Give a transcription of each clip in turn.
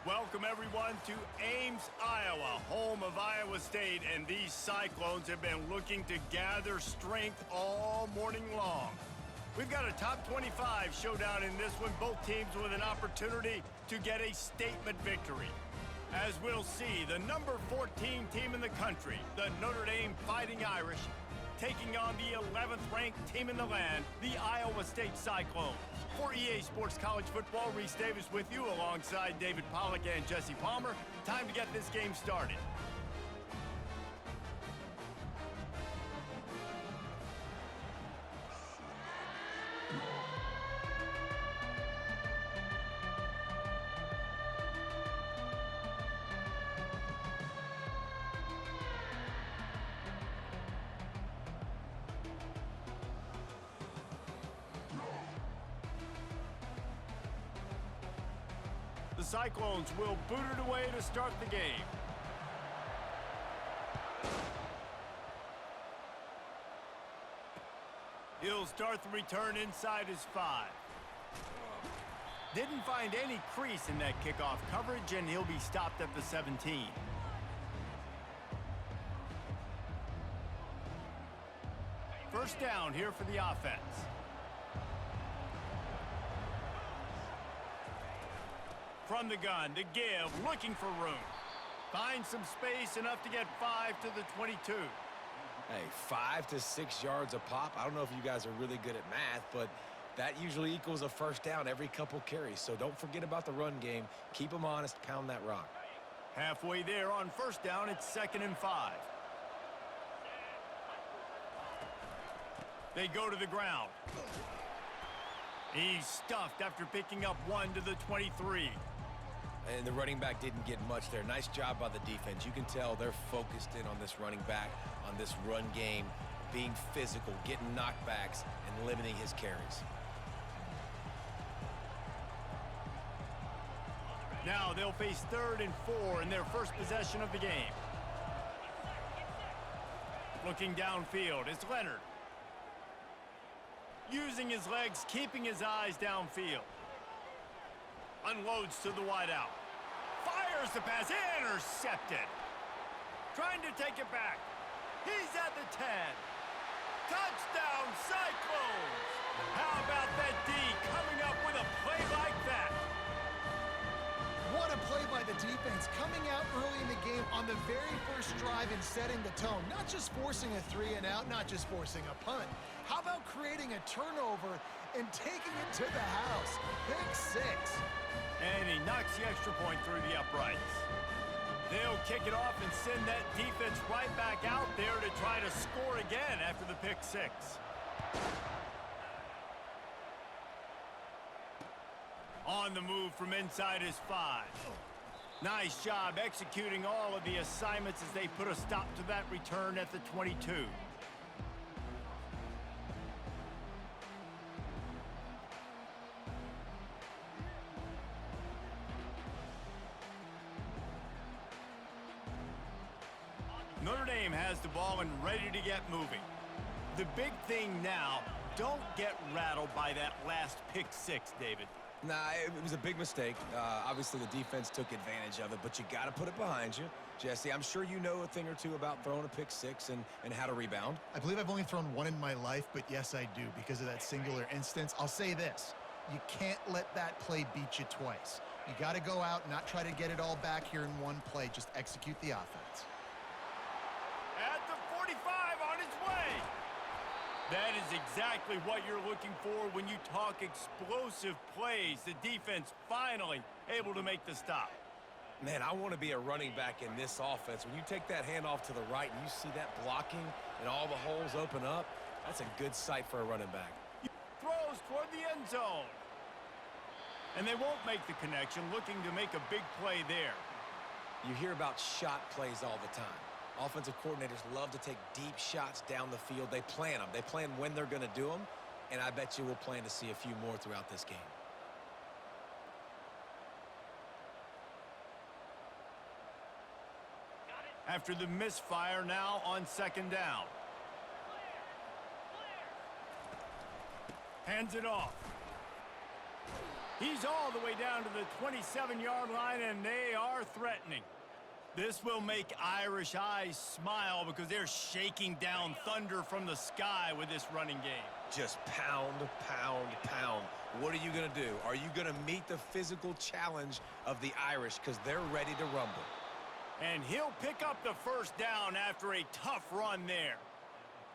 Welcome, everyone, to Ames, Iowa, home of Iowa State, and these Cyclones have been looking to gather strength all morning long. We've got a top 25 showdown in this one, both teams with an opportunity to get a statement victory. As we'll see, the number 14 team in the country, the Notre Dame Fighting Irish, taking on the 11th ranked team in the land, the Iowa State Cyclones. For EA Sports College Football, Reese Davis with you alongside David Pollack and Jesse Palmer. Time to get this game started. The Cyclones will boot it away to start the game. He'll start the return inside his 5. Didn't find any crease in that kickoff coverage, and he'll be stopped at the 17. First down here for the offense. From the gun, to give, looking for room. Finds some space, enough to get 5 to the 22. Hey, 5 to 6 yards a pop. I don't know if you guys are really good at math, but that usually equals a first down every couple carries. So don't forget about the run game. Keep them honest, pound that rock. Halfway there on first down, it's 2nd and 5. They go to the ground. He's stuffed after picking up 1 to the 23. And the running back didn't get much there. Nice job by the defense. You can tell they're focused in on this running back, on this run game, being physical, getting knockbacks, and limiting his carries. Now they'll face 3rd and 4 in their first possession of the game. Looking downfield, it's Leonard. Using his legs, keeping his eyes downfield. Unloads to the wideout. Fires the pass, intercepted. Trying to take it back. He's at the 10. Touchdown, Cyclones! How about that D coming up with a play like that? What a play by the defense, coming out early in the game on the very first drive and setting the tone. Not just forcing a 3 and out, not just forcing a punt. How about creating a turnover and taking it to the house? Pick 6. And he knocks the extra point through the uprights. They'll kick it off and send that defense right back out there to try to score again after the pick 6. On the move from inside his 5. Nice job executing all of the assignments as they put a stop to that return at the 22. Notre Dame has the ball and ready to get moving. The big thing now, don't get rattled by that last pick 6, David. Nah, it was a big mistake. Obviously, the defense took advantage of it, but you got to put it behind you. Jesse, I'm sure you know a thing or two about throwing a pick 6 and how to rebound. I believe I've only thrown 1 in my life, but yes, I do because of that singular instance. I'll say this. You can't let that play beat you twice. You got to go out and not try to get it all back here in one play. Just execute the offense. At the 45 on his way. That is exactly what you're looking for when you talk explosive plays. The defense finally able to make the stop. Man, I want to be a running back in this offense. When you take that handoff to the right and you see that blocking and all the holes open up, that's a good sight for a running back. Throws toward the end zone. And they won't make the connection, looking to make a big play there. You hear about shot plays all the time. Offensive coordinators love to take deep shots down the field. They plan them. They plan when they're going to do them, and I bet you we'll plan to see a few more throughout this game. After the misfire, now on 2nd down. Hands it off. He's all the way down to the 27-yard line, and they are threatening. This will make Irish eyes smile because they're shaking down thunder from the sky with this running game. Just pound, pound, pound. What are you going to do? Are you going to meet the physical challenge of the Irish because they're ready to rumble? And he'll pick up the first down after a tough run there.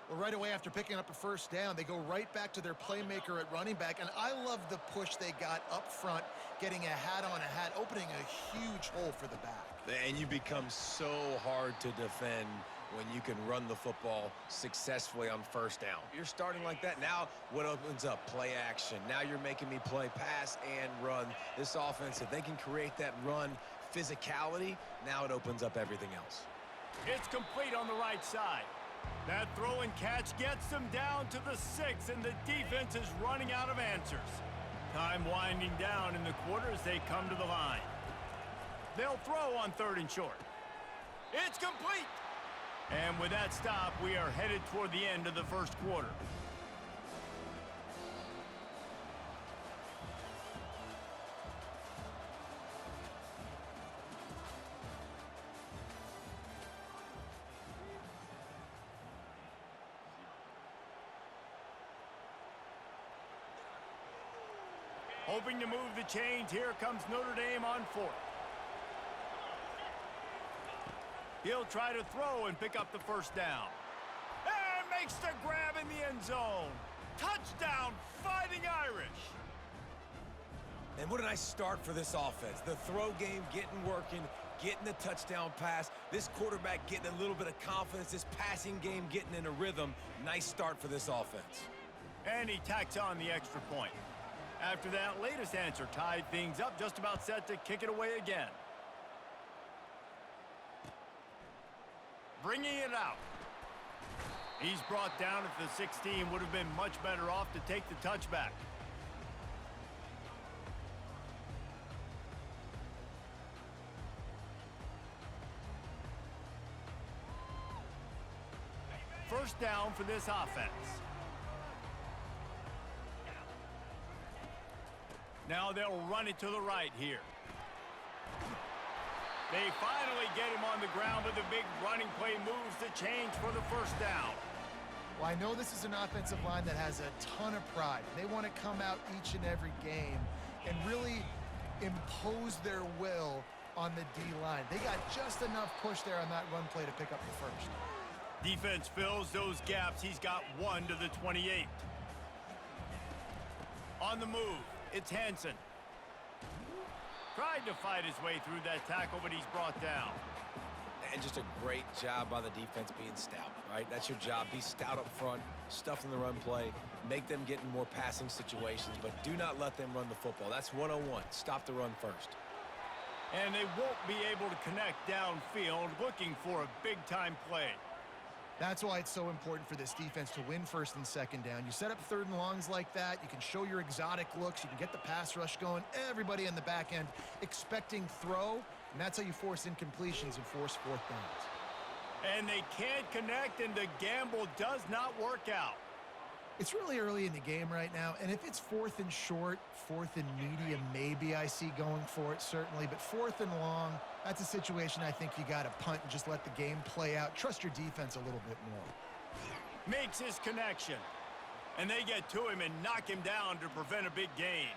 Well, right away after picking up a first down, they go right back to their playmaker at running back. And I love the push they got up front, getting a hat on a hat, opening a huge hole for the back. And you become so hard to defend when you can run the football successfully on first down. You're starting like that. Now what opens up? Play action. Now you're making me play pass and run. This offense, if they can create that run physicality, now it opens up everything else. It's complete on the right side. That throw and catch gets them down to the 6, and the defense is running out of answers. Time winding down in the quarter as they come to the line. They'll throw on 3rd and short. It's complete. And with that stop, we are headed toward the end of the first quarter. Hoping to move the chains, here comes Notre Dame on 4th. He'll try to throw and pick up the first down. And makes the grab in the end zone. Touchdown, Fighting Irish. And what a nice start for this offense. The throw game getting working, getting the touchdown pass. This quarterback getting a little bit of confidence. This passing game getting in a rhythm. Nice start for this offense. And he tacks on the extra point. After that latest answer tied things up, just about set to kick it away again. Bringing it out. He's brought down at the 16. Would have been much better off to take the touchback. First down for this offense. Now they'll run it to the right here. They finally get him on the ground, but the big running play moves the chains for the first down. Well, I know this is an offensive line that has a ton of pride. They want to come out each and every game and really impose their will on the D-line. They got just enough push there on that run play to pick up the first. Defense fills those gaps. He's got 1 to the 28. On the move, it's Hansen. Tried to fight his way through that tackle, but he's brought down. And just a great job by the defense being stout, right? That's your job. Be stout up front, stuff in the run play, make them get in more passing situations, but do not let them run the football. That's 101. Stop the run first. And they won't be able to connect downfield, looking for a big-time play. That's why it's so important for this defense to win 1st and 2nd down. You set up 3rd and longs like that. You can show your exotic looks. You can get the pass rush going. Everybody in the back end expecting throw, and that's how you force incompletions and force 4th downs. And they can't connect, and the gamble does not work out. It's really early in the game right now, and if it's 4th and short, 4th and medium, maybe I see going for it, certainly. But 4th and long, that's a situation I think you got to punt and just let the game play out. Trust your defense a little bit more. Makes his connection. And they get to him and knock him down to prevent a big gain.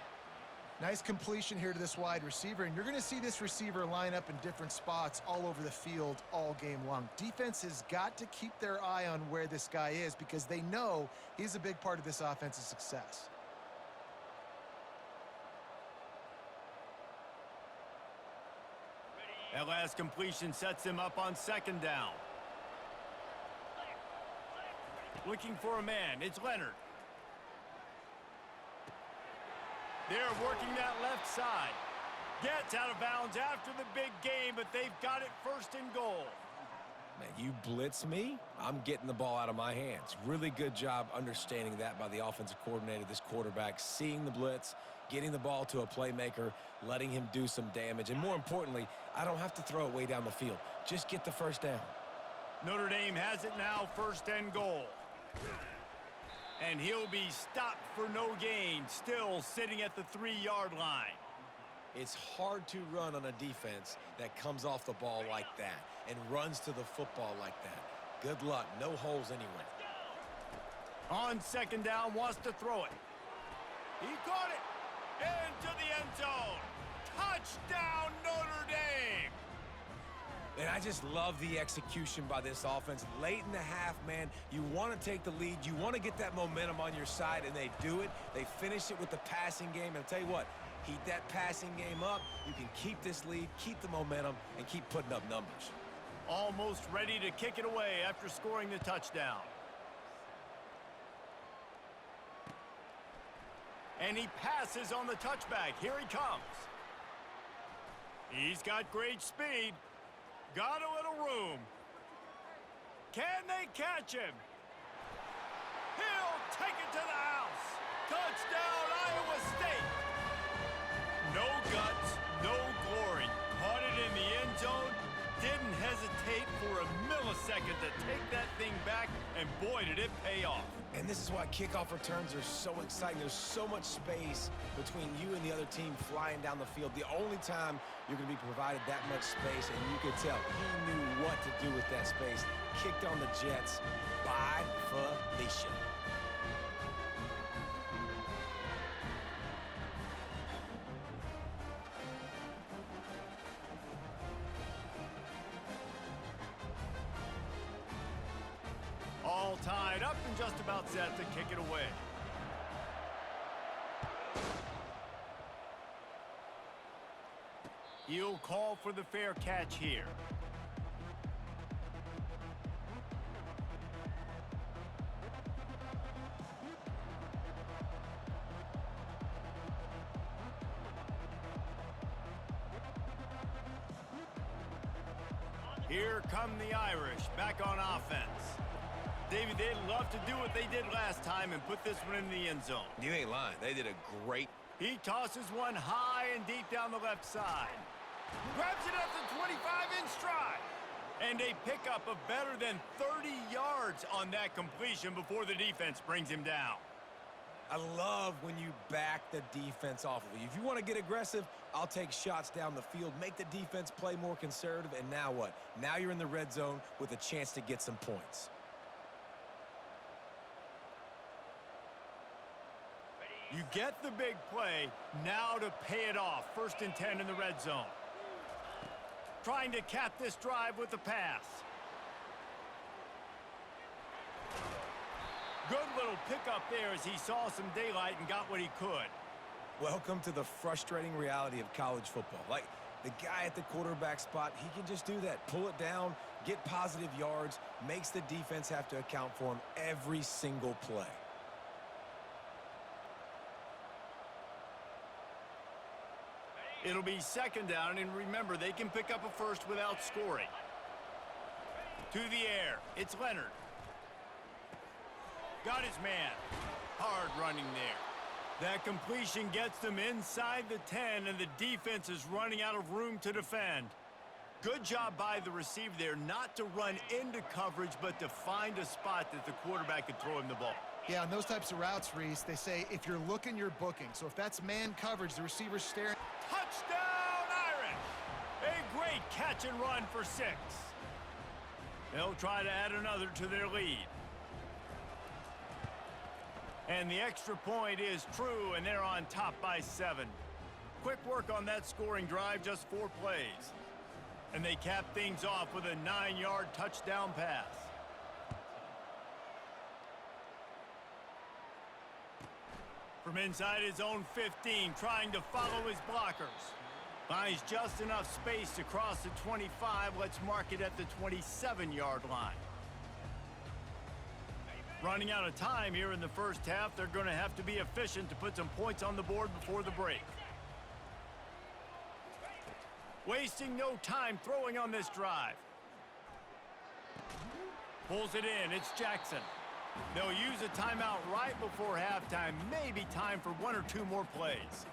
Nice completion here to this wide receiver, and you're going to see this receiver line up in different spots all over the field all game long. Defense has got to keep their eye on where this guy is because they know he's a big part of this offense's success. That last completion sets him up on 2nd down. Looking for a man. It's Leonard. They're working that left side. Gets out of bounds after the big game, but they've got it 1st and goal. Man, you blitz me, I'm getting the ball out of my hands. Really good job understanding that by the offensive coordinator, this quarterback, seeing the blitz, getting the ball to a playmaker, letting him do some damage. And more importantly, I don't have to throw it way down the field. Just get the first down. Notre Dame has it now, 1st and goal. And he'll be stopped for no gain, still sitting at the 3-yard line. It's hard to run on a defense that comes off the ball like that and runs to the football like that. Good luck. No holes anywhere. On second down, wants to throw it. He caught it into the end zone. Touchdown, Notre Dame. And I just love the execution by this offense. Late in the half, man, you want to take the lead. You want to get that momentum on your side, and they do it. They finish it with the passing game. And I'll tell you what, heat that passing game up. You can keep this lead, keep the momentum, and keep putting up numbers. Almost ready to kick it away after scoring the touchdown. And he passes on the touchback. Here he comes. He's got great speed. Got a little room. Can they catch him? He'll take it to the house. Touchdown, Iowa State. No guts, no glory. Caught it in the end zone. Didn't hesitate for a millisecond to take that thing back, and boy, did it pay off. And this is why kickoff returns are so exciting. There's so much space between you and the other team flying down the field. The only time you're going to be provided that much space, and you could tell he knew what to do with that space. Kicked on the Jets by Felicia. All tied up and just about set to kick it away. He'll call for the fair catch here. Here come the Irish back on offense. Davey, they'd love to do what they did last time and put this one in the end zone. You ain't lying. They did a great... He tosses one high and deep down the left side. Grabs it at the 25 in stride. And a pickup of better than 30 yards on that completion before the defense brings him down. I love when you back the defense off of you. If you want to get aggressive, I'll take shots down the field, make the defense play more conservative, and now what? Now you're in the red zone with a chance to get some points. You get the big play, now to pay it off. 1st and 10 in the red zone. Trying to cap this drive with the pass. Good little pickup there as he saw some daylight and got what he could. Welcome to the frustrating reality of college football. Like, the guy at the quarterback spot, he can just do that. Pull it down, get positive yards, makes the defense have to account for him every single play. It'll be 2nd down, and remember, they can pick up a first without scoring. To the air, it's Leonard. Got his man. Hard running there. That completion gets them inside the 10, and the defense is running out of room to defend. Good job by the receiver there, not to run into coverage, but to find a spot that the quarterback could throw him the ball. Yeah, on those types of routes, Reese, they say if you're looking, you're booking. So if that's man coverage, the receiver's staring. Touchdown, Irish! A great catch and run for 6. They'll try to add another to their lead. And the extra point is true, and they're on top by 7. Quick work on that scoring drive, just 4 plays. And they cap things off with a 9-yard touchdown pass. From inside his own 15, trying to follow his blockers. Finds just enough space to cross the 25. Let's mark it at the 27-yard line. Running out of time here in the first half, they're going to have to be efficient to put some points on the board before the break. Wasting no time throwing on this drive. Pulls it in. It's Jackson. They'll use a timeout right before halftime. Maybe time for 1 or 2 more plays.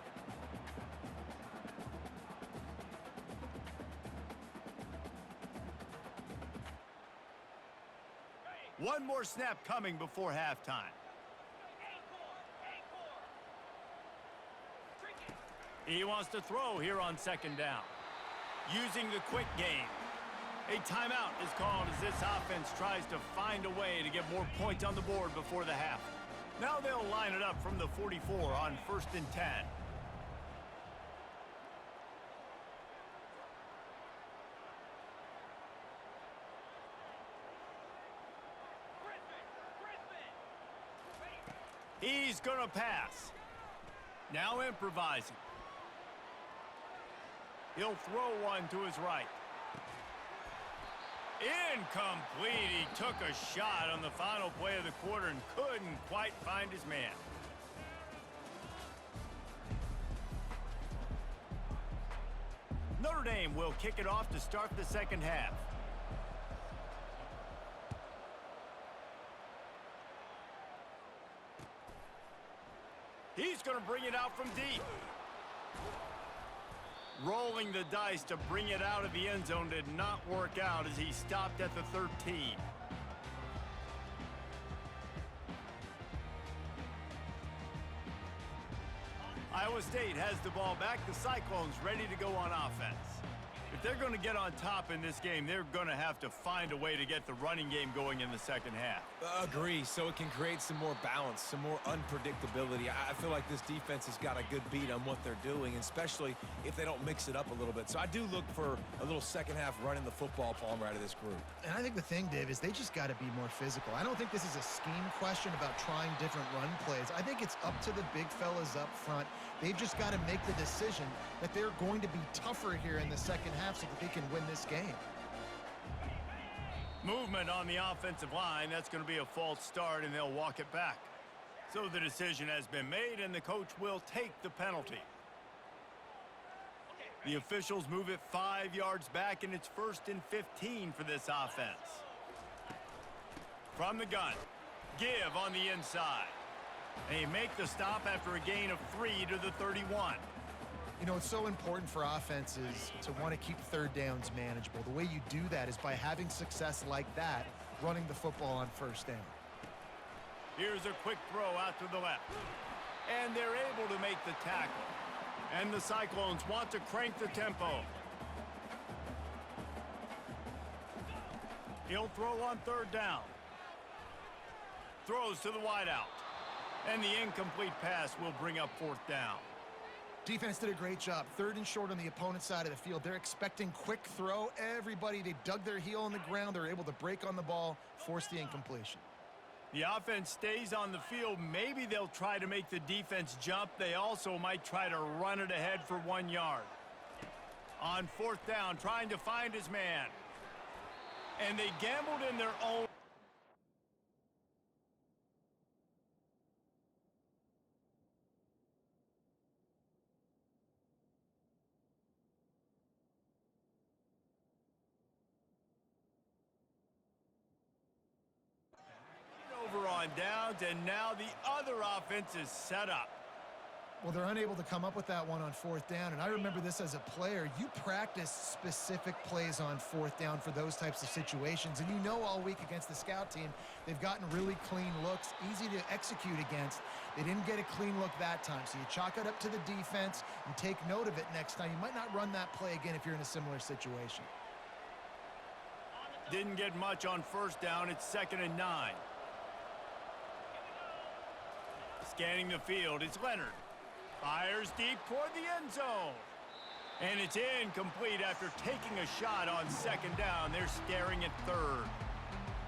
One more snap coming before halftime. He wants to throw here on second down. Using the quick game. A timeout is called as this offense tries to find a way to get more points on the board before the half. Now they'll line it up from the 44 on 1st and 10. He's going to pass. Now improvising. He'll throw one to his right. Incomplete. He took a shot on the final play of the quarter and couldn't quite find his man. Notre Dame will kick it off to start the second half. He's going to bring it out from deep. Rolling the dice to bring it out of the end zone did not work out as he stopped at the 13. Iowa State has the ball back. The Cyclones ready to go on offense. If they're going to get on top in this game, they're going to have to find a way to get the running game going in the second half. Agree, so it can create some more balance, some more unpredictability. I feel like this defense has got a good beat on what they're doing, especially if they don't mix it up a little bit. So I do look for a little second half running the football, Palmer, out of this group. And I think the thing, Dave, is they just got to be more physical. I don't think this is a scheme question about trying different run plays. I think it's up to the big fellas up front. They've just got to make the decision that they're going to be tougher here in the second half so that they can win this game. Movement on the offensive line. That's going to be a false start, and they'll walk it back. So the decision has been made, and the coach will take the penalty. The officials move it 5 yards back, and it's 1st and 15 for this offense. From the gun, give on the inside. They make the stop after a gain of 3 to the 31. You know, it's so important for offenses to want to keep third downs manageable. The way you do that is by having success like that, running the football on first down. Here's a quick throw out to the left. And they're able to make the tackle. And the Cyclones want to crank the tempo. He'll throw on 3rd down. Throws to the wideout. And the incomplete pass will bring up 4th down. Defense did a great job. 3rd and short on the opponent's side of the field. They're expecting quick throw. Everybody, they dug their heel on the ground. They're able to break on the ball, force the incompletion. The offense stays on the field. Maybe they'll try to make the defense jump. They also might try to run it ahead for 1 yard. On 4th down, trying to find his man. And they gambled in their own. Over on downs, and now the other offense is set up. Well, they're unable to come up with that one on 4th down, and I remember this as a player. You practice specific plays on 4th down for those types of situations, and you know all week against the scout team, they've gotten really clean looks, easy to execute against. They didn't get a clean look that time, so you chalk it up to the defense and take note of it next time. You might not run that play again if you're in a similar situation. Didn't get much on 1st down. It's 2nd and 9. Scanning the field, it's Leonard. Fires deep toward the end zone. And it's incomplete after taking a shot on 2nd down. They're staring at 3rd.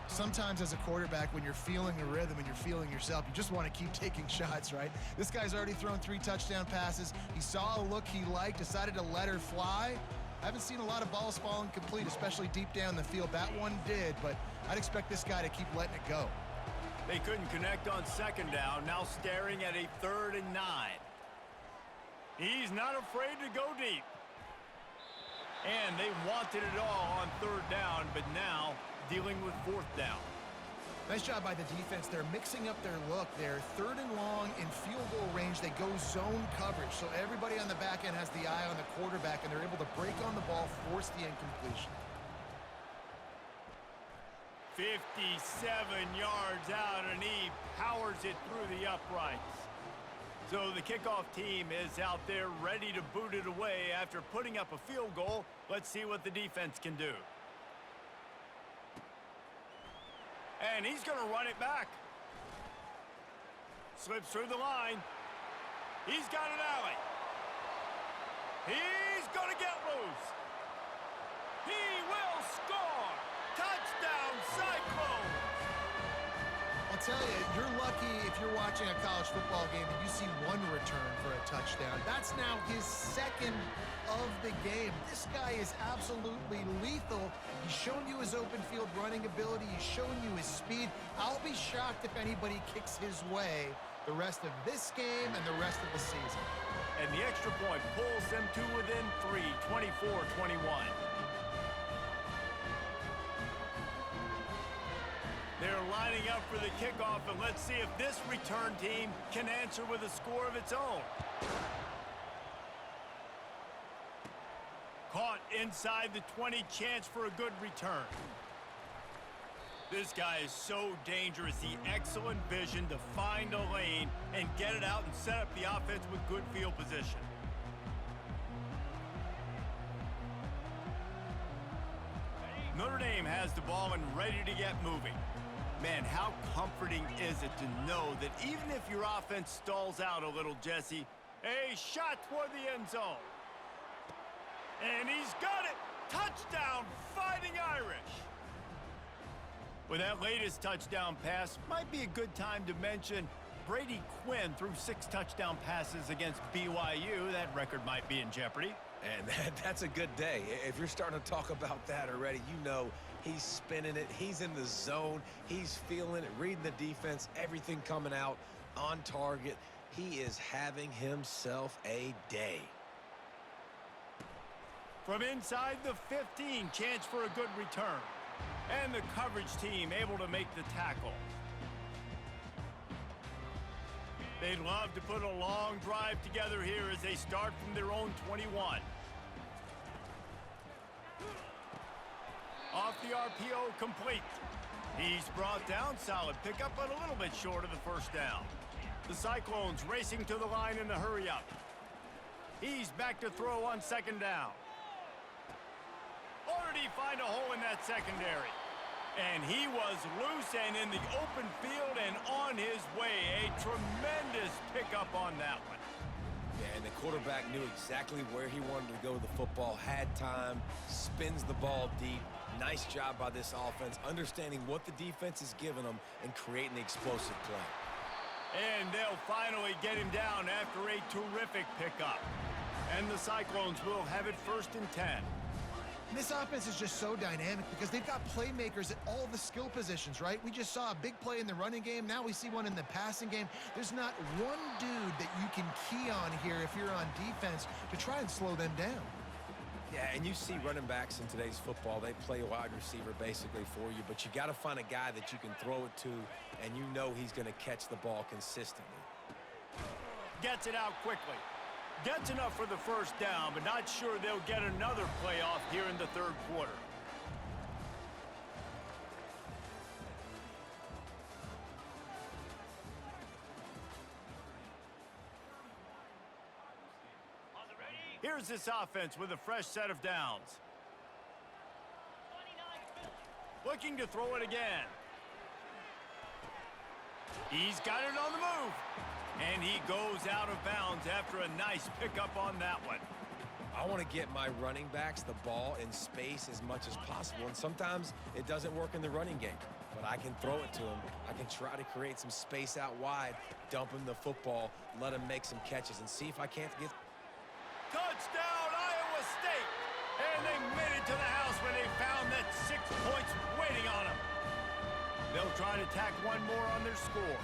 Sometimes as a quarterback, when you're feeling the rhythm and you're feeling yourself, you just want to keep taking shots, right? This guy's already thrown 3 touchdown passes. He saw a look he liked, decided to let her fly. I haven't seen a lot of balls falling complete, especially deep down the field. That one did, but I'd expect this guy to keep letting it go. They couldn't connect on 2nd down, now staring at a 3rd and 9. He's not afraid to go deep. And they wanted it all on 3rd down, but now dealing with 4th down. Nice job by the defense. They're mixing up their look. They're 3rd and long in field goal range. They go zone coverage, so everybody on the back end has the eye on the quarterback, and they're able to break on the ball, force the incompletion. 57 yards out, and he powers it through the uprights. So the kickoff team is out there ready to boot it away after putting up a field goal. Let's see what the defense can do. And he's going to run it back. Slips through the line. He's got an alley. He's going to get loose. He will score. Touchdown, Cyclones. I'll tell you, you're lucky if you're watching a college football game and you see one return for a touchdown. That's now his second of the game. This guy is absolutely lethal. He's shown you his open field running ability. He's shown you his speed. I'll be shocked if anybody kicks his way the rest of this game and the rest of the season. And the extra point pulls them to within 3, 24-21. They're lining up for the kickoff, and let's see if this return team can answer with a score of its own. Caught inside the 20, chance for a good return. This guy is so dangerous. The excellent vision to find a lane and get it out and set up the offense with good field position. Notre Dame has the ball and ready to get moving. Man, how comforting is it to know that even if your offense stalls out a little, Jesse, a shot toward the end zone. And he's got it! Touchdown, Fighting Irish! With that latest touchdown pass, might be a good time to mention Brady Quinn threw 6 touchdown passes against BYU. That record might be in jeopardy. And that's a good day. If you're starting to talk about that already, you know he's spinning it. He's in the zone. He's feeling it, reading the defense, everything coming out on target. He is having himself a day. From inside the 15, chance for a good return. And the coverage team able to make the tackle. They'd love to put a long drive together here as they start from their own 21. Off the RPO, complete. He's brought down, solid pickup, but a little bit short of the first down. The Cyclones racing to the line in a hurry-up. He's back to throw on second down. Or did he find a hole in that secondary? And he was loose and in the open field and on his way. A tremendous pickup on that one. Yeah, and the quarterback knew exactly where he wanted to go with the football, had time, spins the ball deep. Nice job by this offense, understanding what the defense is giving them and creating the explosive play. And they'll finally get him down after a terrific pickup. And the Cyclones will have it 1st and 10. This offense is just so dynamic because they've got playmakers at all the skill positions, right? We just saw a big play in the running game. Now we see one in the passing game. There's not one dude that you can key on here if you're on defense to try and slow them down. Yeah, and you see running backs in today's football, they play a wide receiver basically for you, but you got to find a guy that you can throw it to, and you know he's going to catch the ball consistently. Gets it out quickly. Gets enough for the first down, but not sure they'll get another playoff here in the 3rd quarter. Here's this offense with a fresh set of downs. Looking to throw it again. He's got it on the move. And he goes out of bounds after a nice pickup on that one. I want to get my running backs the ball in space as much as possible, and sometimes it doesn't work in the running game, but I can throw it to him. I can try to create some space out wide, dump him the football, let him make some catches, and see if I can't get... Touchdown, Iowa State! And they made it to the house when they found that 6 points waiting on them. They'll try to tack one more on their score.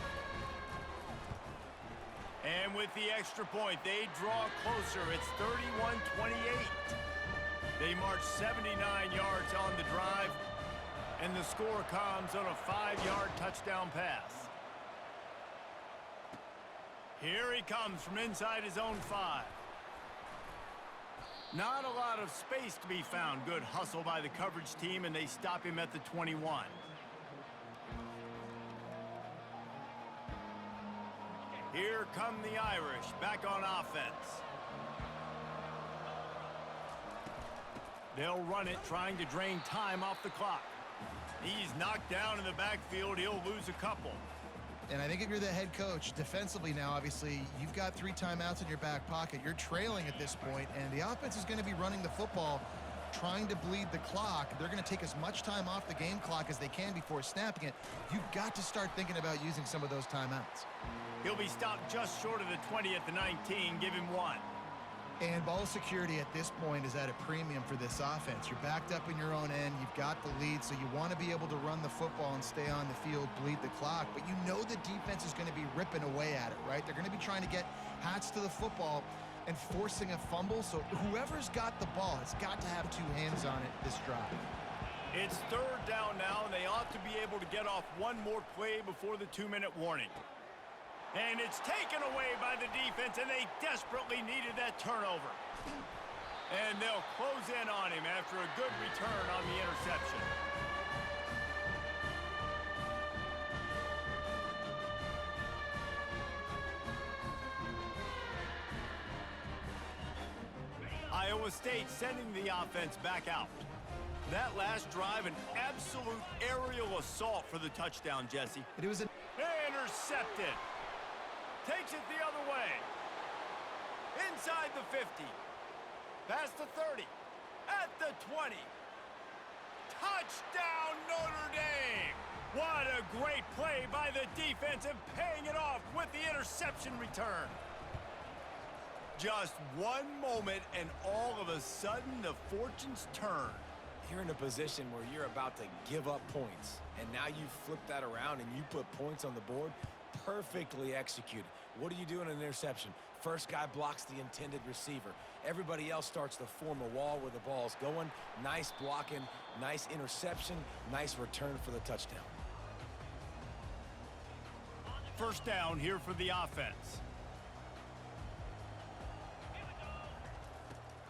And with the extra point, they draw closer. It's 31-28. They march 79 yards on the drive, and the score comes on a 5-yard touchdown pass. Here he comes from inside his own 5. Not a lot of space to be found. Good hustle by the coverage team, and they stop him at the 21. Here come the Irish back on offense. They'll run it, trying to drain time off the clock. He's knocked down in the backfield. He'll lose a couple. And I think if you're the head coach, defensively now, obviously, you've got 3 timeouts in your back pocket. You're trailing at this point, and the offense is going to be running the football, trying to bleed the clock. They're going to take as much time off the game clock as they can before snapping it. You've got to start thinking about using some of those timeouts. He'll be stopped just short of the 20 at the 19. Give him 1. And ball security at this point is at a premium for this offense. You're backed up in your own end. You've got the lead, so you want to be able to run the football and stay on the field, bleed the clock. But you know the defense is going to be ripping away at it, right? They're going to be trying to get hats to the football and forcing a fumble. So whoever's got the ball has got to have 2 hands on it this drive. It's 3rd down now, and they ought to be able to get off one more play before the 2-minute warning. And it's taken away by the defense, and they desperately needed that turnover. And they'll close in on him after a good return on the interception. Iowa State sending the offense back out. That last drive, an absolute aerial assault for the touchdown, Jesse. It was intercepted. Takes it the other way. Inside the 50. Past the 30. At the 20. Touchdown, Notre Dame! What a great play by the defense and paying it off with the interception return. Just one moment and all of a sudden the fortunes turn. You're in a position where you're about to give up points, and now you flip that around and you put points on the board. Perfectly executed. What do you do in an interception? First guy blocks the intended receiver. Everybody else starts to form a wall where the ball's going. Nice blocking, nice interception, nice return for the touchdown. First down here for the offense.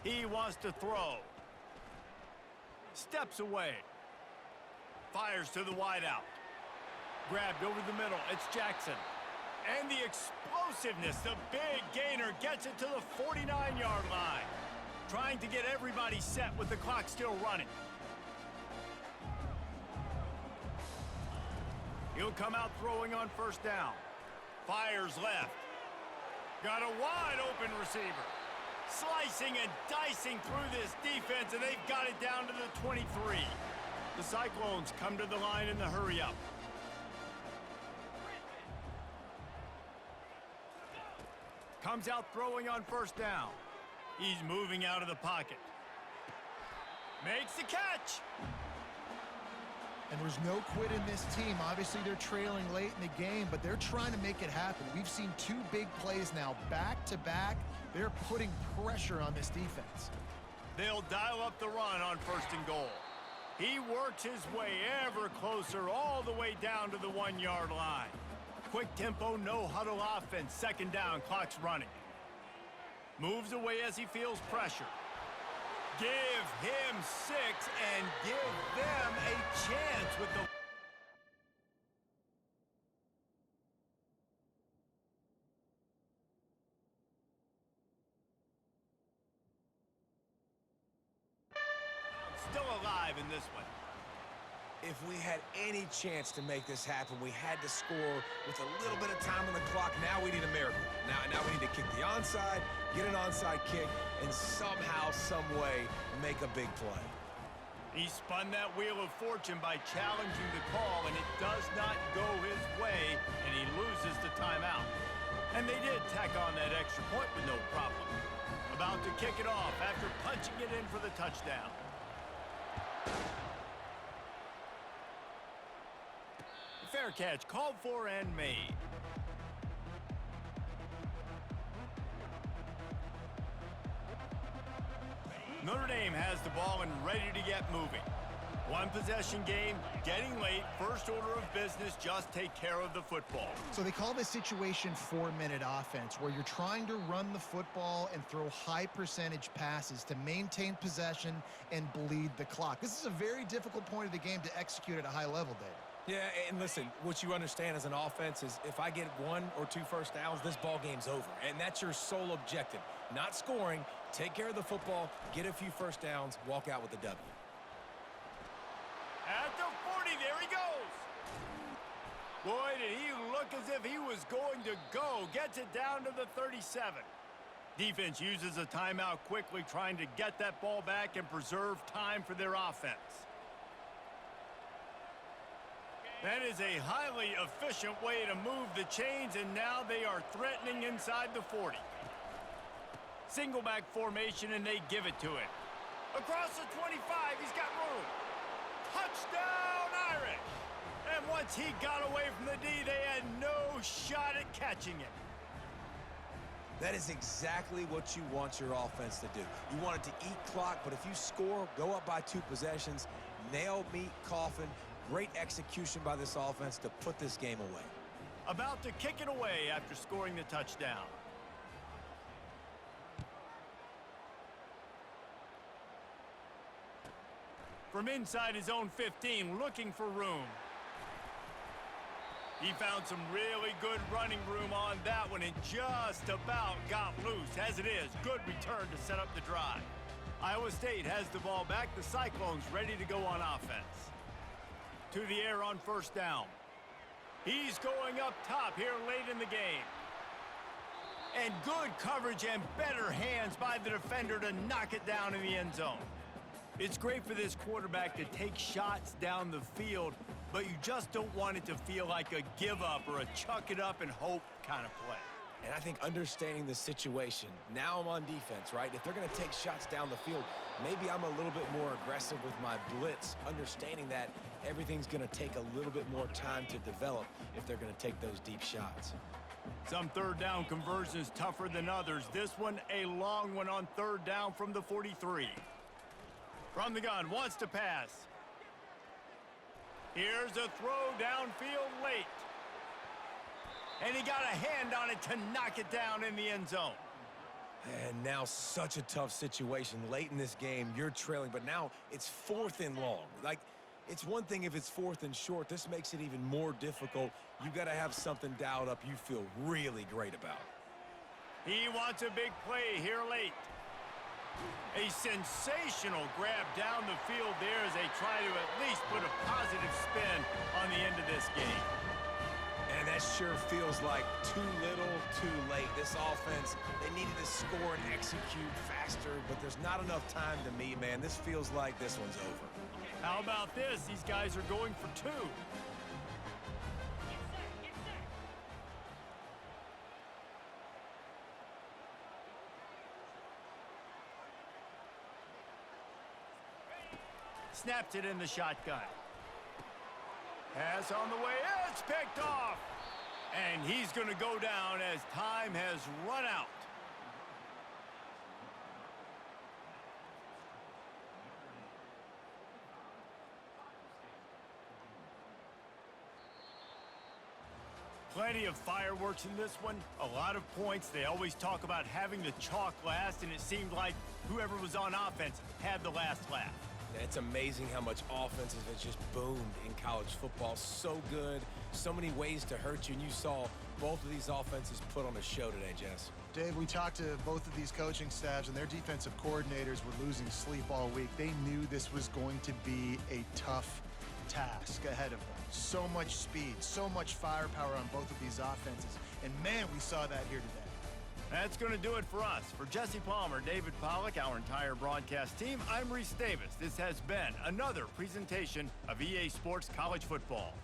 He wants to throw. Steps away. Fires to the wideout. Grabbed over the middle. It's Jackson. And the explosiveness, the big gainer gets it to the 49-yard line. Trying to get everybody set with the clock still running. He'll come out throwing on first down. Fires left. Got a wide open receiver. Slicing and dicing through this defense, and they've got it down to the 23. The Cyclones come to the line in the hurry-up. Comes out throwing on first down. He's moving out of the pocket. Makes the catch. And there's no quit in this team. Obviously, they're trailing late in the game, but they're trying to make it happen. We've seen 2 big plays now, back-to-back. They're putting pressure on this defense. They'll dial up the run on first and goal. He works his way ever closer all the way down to the 1-yard line. Quick tempo, no huddle offense. Second down, clock's running. Moves away as he feels pressure. Give him 6 and give them a chance with the... Still alive in this one. If we had any chance to make this happen, we had to score with a little bit of time on the clock. Now we need a miracle. Now we need to kick the onside, get an onside kick, and somehow, some way, make a big play. He spun that wheel of fortune by challenging the call, and it does not go his way, and he loses the timeout. And they did tack on that extra point with no problem. About to kick it off after punching it in for the touchdown. Fair catch called for and made. Notre Dame has the ball and ready to get moving. One possession game, getting late, first order of business, just take care of the football. So they call this situation 4-minute offense, where you're trying to run the football and throw high percentage passes to maintain possession and bleed the clock. This is a very difficult point of the game to execute at a high level, Dave. Yeah, and listen, what you understand as an offense is if I get 1 or 2 first downs, this ball game's over. And that's your sole objective. Not scoring, take care of the football, get a few first downs, walk out with a W. At the 40, there he goes. Boy, did he look as if he was going to go. Gets it down to the 37. Defense uses a timeout quickly, trying to get that ball back and preserve time for their offense. That is a highly efficient way to move the chains, and now they are threatening inside the 40. Single back formation, and they give it to him. Across the 25, he's got room. Touchdown, Irish! And once he got away from the D, they had no shot at catching him. That is exactly what you want your offense to do. You want it to eat clock, but if you score, go up by 2 possessions, nail meat coffin. Great execution by this offense to put this game away. About to kick it away after scoring the touchdown. From inside his own 15, looking for room. He found some really good running room on that one and just about got loose. As it is, good return to set up the drive. Iowa State has the ball back. The Cyclones ready to go on offense. To the air on first down. He's going up top here late in the game. And good coverage and better hands by the defender to knock it down in the end zone. It's great for this quarterback to take shots down the field, but you just don't want it to feel like a give up or a chuck it up and hope kind of play. And I think understanding the situation, now I'm on defense, right? If they're going to take shots down the field, maybe I'm a little bit more aggressive with my blitz, understanding that everything's going to take a little bit more time to develop if they're going to take those deep shots. Some third down conversions tougher than others. This one, a long one on third down from the 43. From the gun, wants to pass. Here's a throw downfield late. And he got a hand on it to knock it down in the end zone. And now such a tough situation. Late in this game, you're trailing, but now it's 4th and long. Like, it's one thing if it's 4th and short. This makes it even more difficult. You got to have something dialed up you feel really great about. He wants a big play here late. A sensational grab down the field there as they try to at least put a positive spin on the end of this game. And that sure feels like too little, too late. This offense, they needed to score and execute faster, but there's not enough time to me, man. This feels like this one's over. How about this? These guys are going for 2. Snapped it in the shotgun. Pass on the way. It's picked off. And he's going to go down as time has run out. Plenty of fireworks in this one. A lot of points. They always talk about having the chalk last, and it seemed like whoever was on offense had the last laugh. And it's amazing how much offenses have just boomed in college football. So good, so many ways to hurt you, and you saw both of these offenses put on a show today, Jess. Dave, we talked to both of these coaching staffs, and their defensive coordinators were losing sleep all week. They knew this was going to be a tough task ahead of them. So much speed, so much firepower on both of these offenses, and man, we saw that here today. That's going to do it for us. For Jesse Palmer, David Pollack, our entire broadcast team, I'm Reese Davis. This has been another presentation of EA Sports College Football.